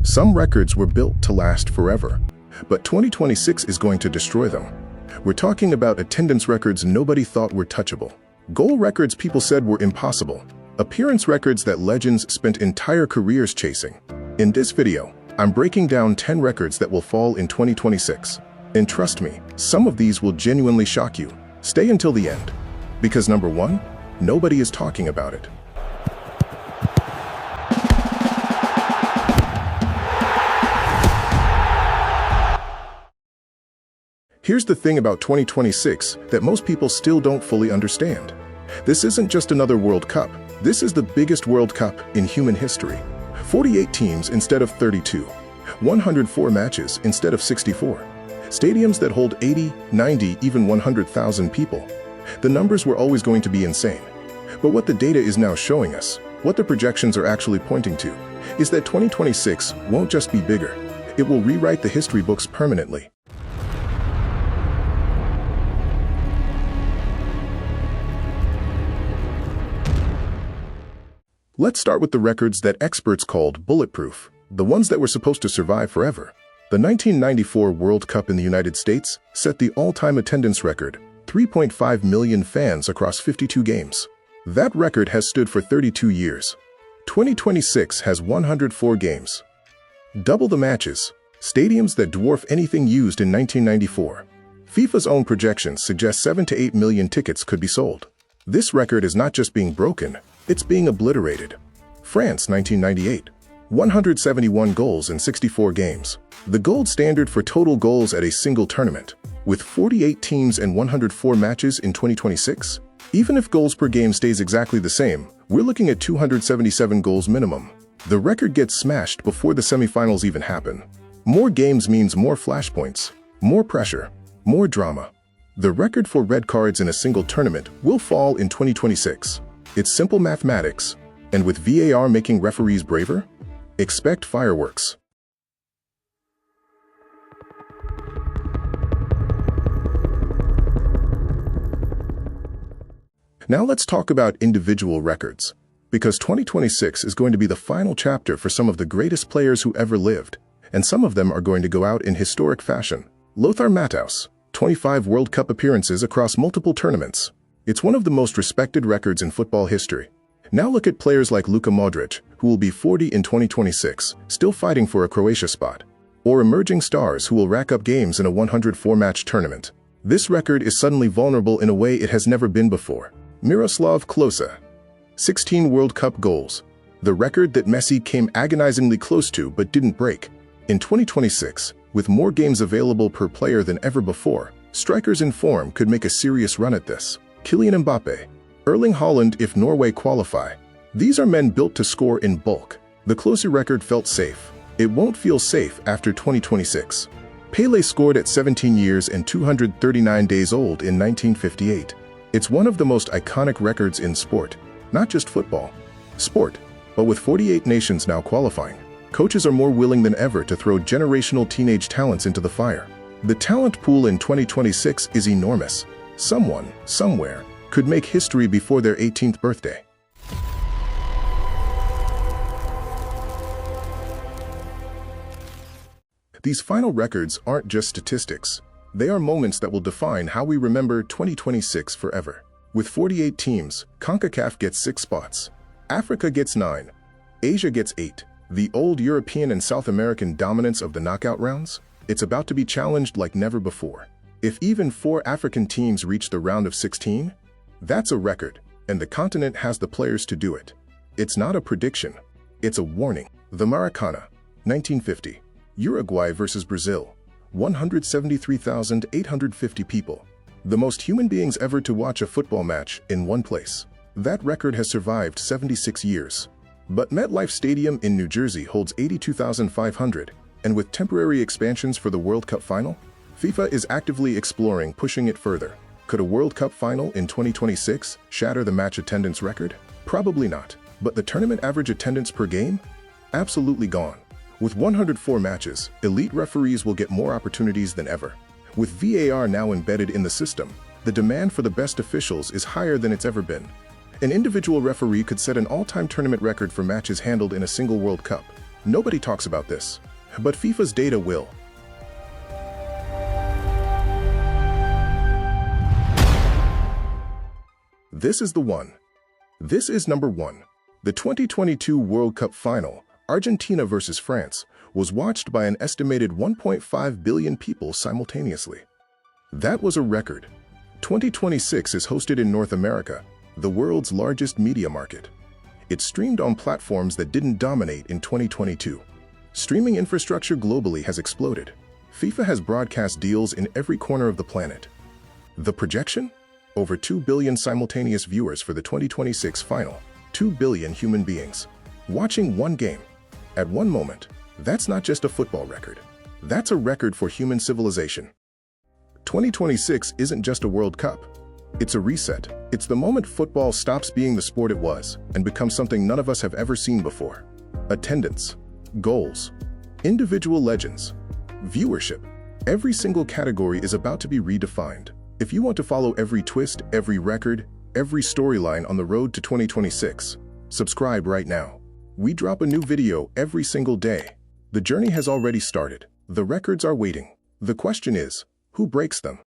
Some records were built to last forever, but 2026 is going to destroy them. We're talking about attendance records nobody thought were touchable, goal records people said were impossible, appearance records that legends spent entire careers chasing. In this video, I'm breaking down 10 records that will fall in 2026. And trust me, some of these will genuinely shock you. Stay until the end. Because number 1, nobody is talking about it. Here's the thing about 2026 that most people still don't fully understand. This isn't just another World Cup. This is the biggest World Cup in human history. 48 teams instead of 32. 104 matches instead of 64. Stadiums that hold 80, 90, even 100,000 people. The numbers were always going to be insane. But what the data is now showing us, what the projections are actually pointing to, is that 2026 won't just be bigger. It will rewrite the history books permanently. Let's start with the records that experts called bulletproof, the ones that were supposed to survive forever. The 1994 World Cup in the United States set the all-time attendance record, 3.5 million fans across 52 games. That record has stood for 32 years. 2026 has 104 games. Double the matches, stadiums that dwarf anything used in 1994. FIFA's own projections suggest 7 to 8 million tickets could be sold. This record is not just being broken, it's being obliterated. France 1998, 171 goals in 64 games. The gold standard for total goals at a single tournament. With 48 teams and 104 matches in 2026, even if goals per game stays exactly the same, we're looking at 277 goals minimum. The record gets smashed before the semifinals even happen. More games means more flashpoints, more pressure, more drama. The record for red cards in a single tournament will fall in 2026. It's simple mathematics, and with VAR making referees braver, expect fireworks. Now let's talk about individual records, because 2026 is going to be the final chapter for some of the greatest players who ever lived, and some of them are going to go out in historic fashion. Lothar Matthaus, 25 World Cup appearances across multiple tournaments. It's one of the most respected records in football history. Now look at players like Luka Modric, who will be 40 in 2026, still fighting for a Croatia spot. Or emerging stars who will rack up games in a 104-match tournament. This record is suddenly vulnerable in a way it has never been before. Miroslav Klose, 16 World Cup goals. The record that Messi came agonizingly close to but didn't break. In 2026, with more games available per player than ever before, strikers in form could make a serious run at this. Kylian Mbappe, Erling Haaland if Norway qualify. These are men built to score in bulk. The Klose record felt safe. It won't feel safe after 2026. Pelé scored at 17 years and 239 days old in 1958. It's one of the most iconic records in sport, not just football. Sport, but with 48 nations now qualifying, coaches are more willing than ever to throw generational teenage talents into the fire. The talent pool in 2026 is enormous. Someone, somewhere, could make history before their 18th birthday. These final records aren't just statistics. They are moments that will define how we remember 2026 forever. With 48 teams, CONCACAF gets 6 spots. Africa gets 9. Asia gets 8. The old European and South American dominance of the knockout rounds? It's about to be challenged like never before. If even 4 African teams reach the round of 16, that's a record, and the continent has the players to do it. It's not a prediction, it's a warning. The Maracana, 1950. Uruguay versus Brazil, 173,850 people. The most human beings ever to watch a football match in one place. That record has survived 76 years. But MetLife Stadium in New Jersey holds 82,500, and with temporary expansions for the World Cup final, FIFA is actively exploring pushing it further. Could a World Cup final in 2026 shatter the match attendance record? Probably not. But the tournament average attendance per game? Absolutely gone. With 104 matches, elite referees will get more opportunities than ever. With VAR now embedded in the system, the demand for the best officials is higher than it's ever been. An individual referee could set an all-time tournament record for matches handled in a single World Cup. Nobody talks about this, but FIFA's data will. This is the one. This is number one. The 2022 World Cup final, Argentina versus France, was watched by an estimated 1.5 billion people simultaneously. That was a record. 2026 is hosted in North America, the world's largest media market. It's streamed on platforms that didn't dominate in 2022. Streaming infrastructure globally has exploded. FIFA has broadcast deals in every corner of the planet. The projection? Over 2 billion simultaneous viewers for the 2026 final. 2 billion human beings watching one game at one moment. That's not just a football record. That's a record for human civilization. 2026 isn't just a World Cup. It's a reset. It's the moment football stops being the sport it was and becomes something none of us have ever seen before. Attendance, goals, individual legends, viewership. Every single category is about to be redefined. If you want to follow every twist, every record, every storyline on the road to 2026, subscribe right now. We drop a new video every single day. The journey has already started. The records are waiting. The question is, who breaks them?